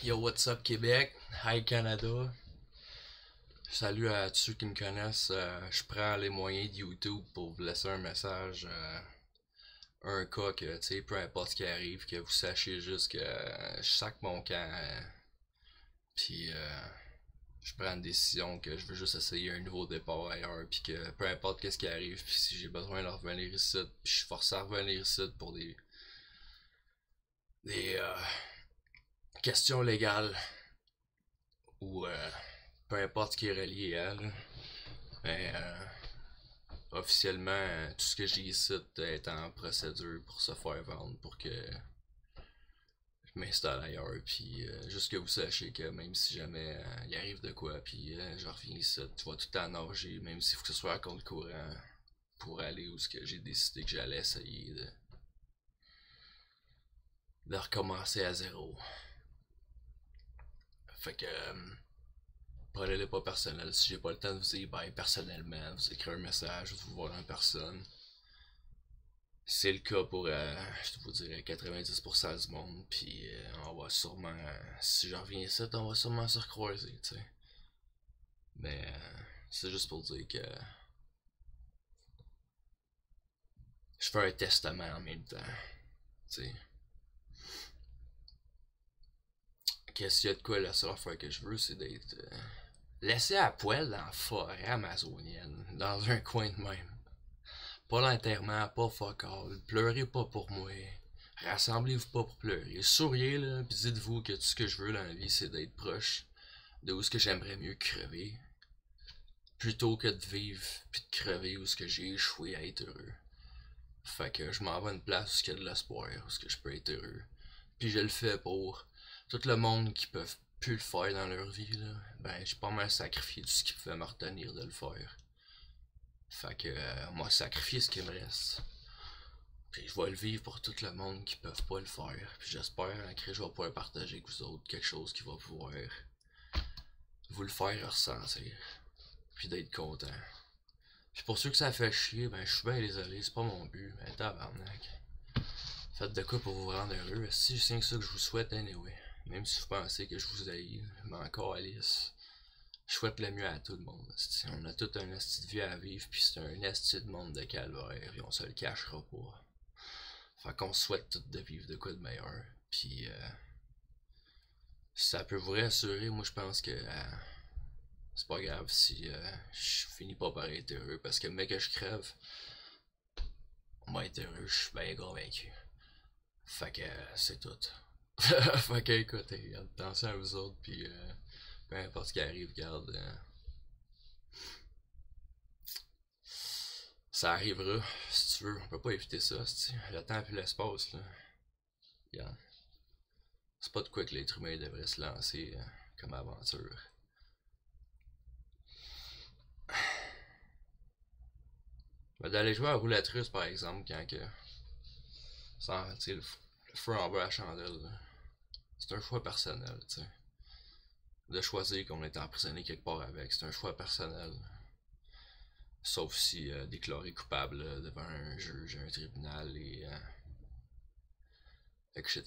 Yo, what's up Québec? Hi Canada. Salut à tous ceux qui me connaissent. Je prends les moyens de YouTube pour vous laisser un message. Un cas que, tu sais, peu importe ce qui arrive, que vous sachiez juste que je sac mon camp. Puis je prends une décision que je veux juste essayer un nouveau départ ailleurs. Puis que peu importe qu'est-ce qui arrive, puis si j'ai besoin de revenir ici, puis je suis forcé à revenir ici pour des questions légales ou peu importe ce qui est relié à elle. Mais officiellement, tout ce que j'ai ici est en procédure pour se faire vendre pour que je m'installe ailleurs. Puis juste que vous sachiez que même si jamais il arrive de quoi, puis je reviens ici, tu vas tout le temps nager, même s'il faut que ce soit à compte courant pour aller où ce que j'ai décidé que j'allais essayer de recommencer à zéro. Fait que prenez-le pas personnel. Si j'ai pas le temps de vous dire bye personnellement, vous écrire un message, vous voir en personne. C'est le cas pour, je vous dirais, 90% du monde. Puis on va sûrement, si je reviens ici, on va sûrement se recroiser, tu sais. Mais c'est juste pour dire que je fais un testament en même temps, tu sais. Qu'est-ce qu'il y a de quoi, la seule affaire que je veux, c'est d'être laissé à poil dans la forêt amazonienne, dans un coin de même. Pas l'enterrement, pas fuck all, pleurez pas pour moi. Rassemblez-vous pas pour pleurer. Souriez là, pis dites-vous que tout ce que je veux dans la vie, c'est d'être proche de où ce que j'aimerais mieux crever, plutôt que de vivre puis de crever où ce que j'ai échoué à être heureux. Fait que je m'en vais à une place où il y a de l'espoir, où ce que je peux être heureux. Puis je le fais pour tout le monde qui peuvent plus le faire dans leur vie là. Ben j'ai pas mal sacrifié tout ce qui pouvait me retenir de le faire. Fait que moi sacrifier ce qui me reste. Puis je vais le vivre pour tout le monde qui peuvent pas le faire. Puis j'espère que je vais pouvoir partager avec vous autres quelque chose qui va pouvoir vous le faire ressentir. Puis d'être content. Puis pour ceux que ça fait chier, ben je suis bien désolé, c'est pas mon but. Mais tabarnak. Faites de quoi pour vous rendre heureux. Si c'est ça que je vous souhaite anyway. Même si vous pensez que je vous haïs, mais encore Alice. Je souhaite le mieux à tout le monde. On a tout un esti de vie à vivre, puis c'est un esti de monde de calvaire, et on se le cachera pas. Fait qu'on souhaite tout de vivre de quoi de meilleur. Puis ça peut vous rassurer, moi je pense que c'est pas grave si je finis pas par être heureux, parce que mec que je crève, on va être heureux, je suis bien convaincu. Fait que c'est tout. Fait que écoutez, attention à vous autres, puis peu importe ce qui arrive, garde. Ça arrivera, si tu veux. On peut pas éviter ça, le temps et l'espace, là. Regarde. C'est pas de quoi que l'être humain devrait se lancer comme aventure. Mais d'aller jouer à roulette russe, par exemple, quand que. Sans, le feu en bas à la chandelle, c'est un choix personnel, tu sais. De choisir qu'on est emprisonné quelque part avec, c'est un choix personnel. Sauf si déclaré coupable devant un juge, un tribunal et etc.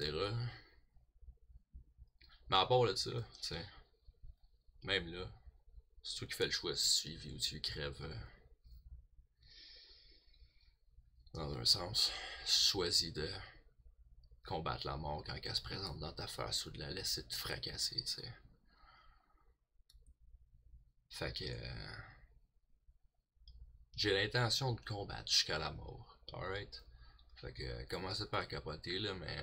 Mais à part de ça, tu sais, même là, c'est toi qui fais le choix si tu vis ou tu crèves. Dans un sens, choisis de combattre la mort quand elle se présente dans ta face ou de la laisser te fracasser, tu sais. Fait que j'ai l'intention de combattre jusqu'à la mort, alright? Fait que commencez pas à capoter là, mais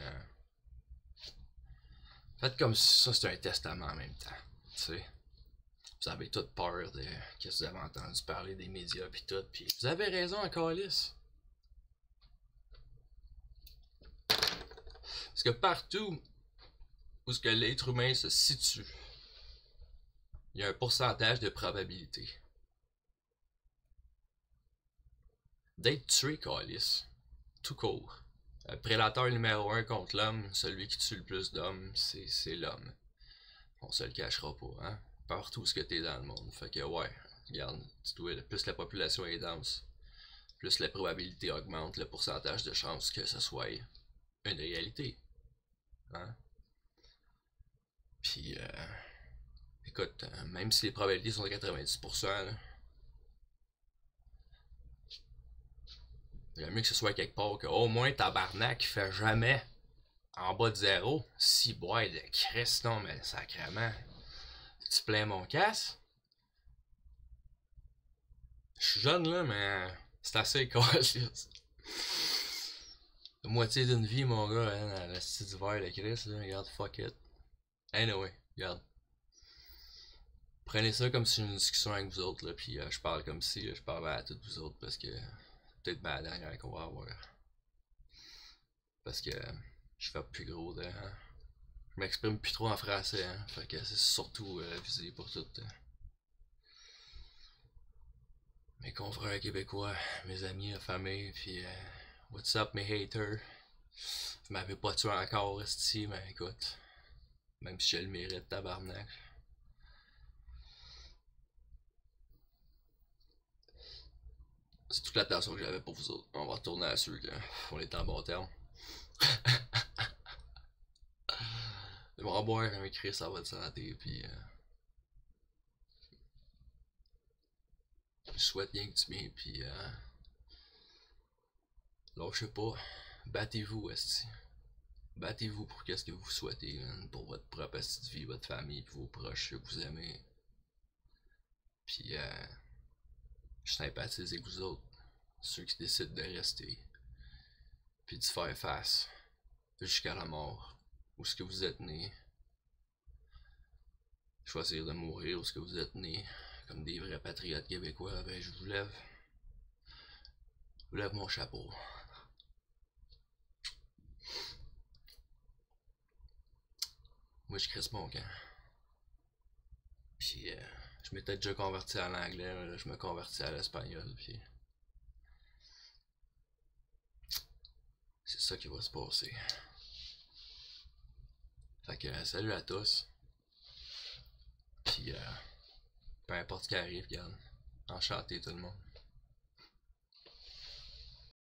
faites comme si ça c'était un testament en même temps, tu sais. Vous avez toute peur de que vous avez entendu parler des médias pis tout, pis vous avez raison encore Alice. Parce que partout où ce que l'être humain se situe, il y a un pourcentage de probabilité d'être tué, Calis. Tout court. Prédateur numéro 1 contre l'homme, celui qui tue le plus d'hommes, c'est l'homme. On se le cachera pas, hein. Partout ce que t'es dans le monde. Fait que ouais, regarde, plus la population est dense, plus la probabilité augmente, le pourcentage de chances que ce soit une réalité. Hein? écoute, même si les probabilités sont de 90%, là, il y a mieux que ce soit quelque part que au moins tabarnak il fait jamais en bas de zéro. Si boy de Christ, non, mais sacrément. Tu plains mon casse? Je suis jeune là, mais c'est assez cautious. La moitié d'une vie, mon gars, hein, dans la style d'hiver de Chris, là, regarde, fuck it. Anyway, regarde. Prenez ça comme si j'ai une discussion avec vous autres, là, pis je parle comme si je parlais à toutes vous autres, parce que c'est peut-être ma dernière qu'on va avoir. Parce que je fais plus gros de. Hein. Je m'exprime plus trop en français, hein, fait que c'est surtout visé pour tout. Mes confrères québécois, mes amis, ma famille, pis what's up mes haters? Vous m'avez pas tué encore, ici, mais écoute. Même si j'ai le mérite, tabarnak. C'est toute l'attention que j'avais pour vous autres. On va retourner à ceux qu'on est en bon terme. Je vais en boire un Chris à votre santé, puis je souhaite bien que tu viens, puis lâchez pas. Battez-vous, esti. Battez-vous pour qu'est-ce que vous souhaitez, man, pour votre propre petite vie, votre famille, puis vos proches que vous aimez. Puis je sympathise avec vous autres, ceux qui décident de rester, puis de faire face jusqu'à la mort, où est-ce que vous êtes né. Choisir de mourir où est-ce que vous êtes né, comme des vrais patriotes québécois, ben je vous lève mon chapeau. Moi je crisse mon camp. Puis je m'étais déjà converti à l'anglais, mais là je me convertis à l'espagnol, puis c'est ça qui va se passer. Fait que salut à tous. Puis peu importe ce qui arrive, regarde. Enchanté tout le monde.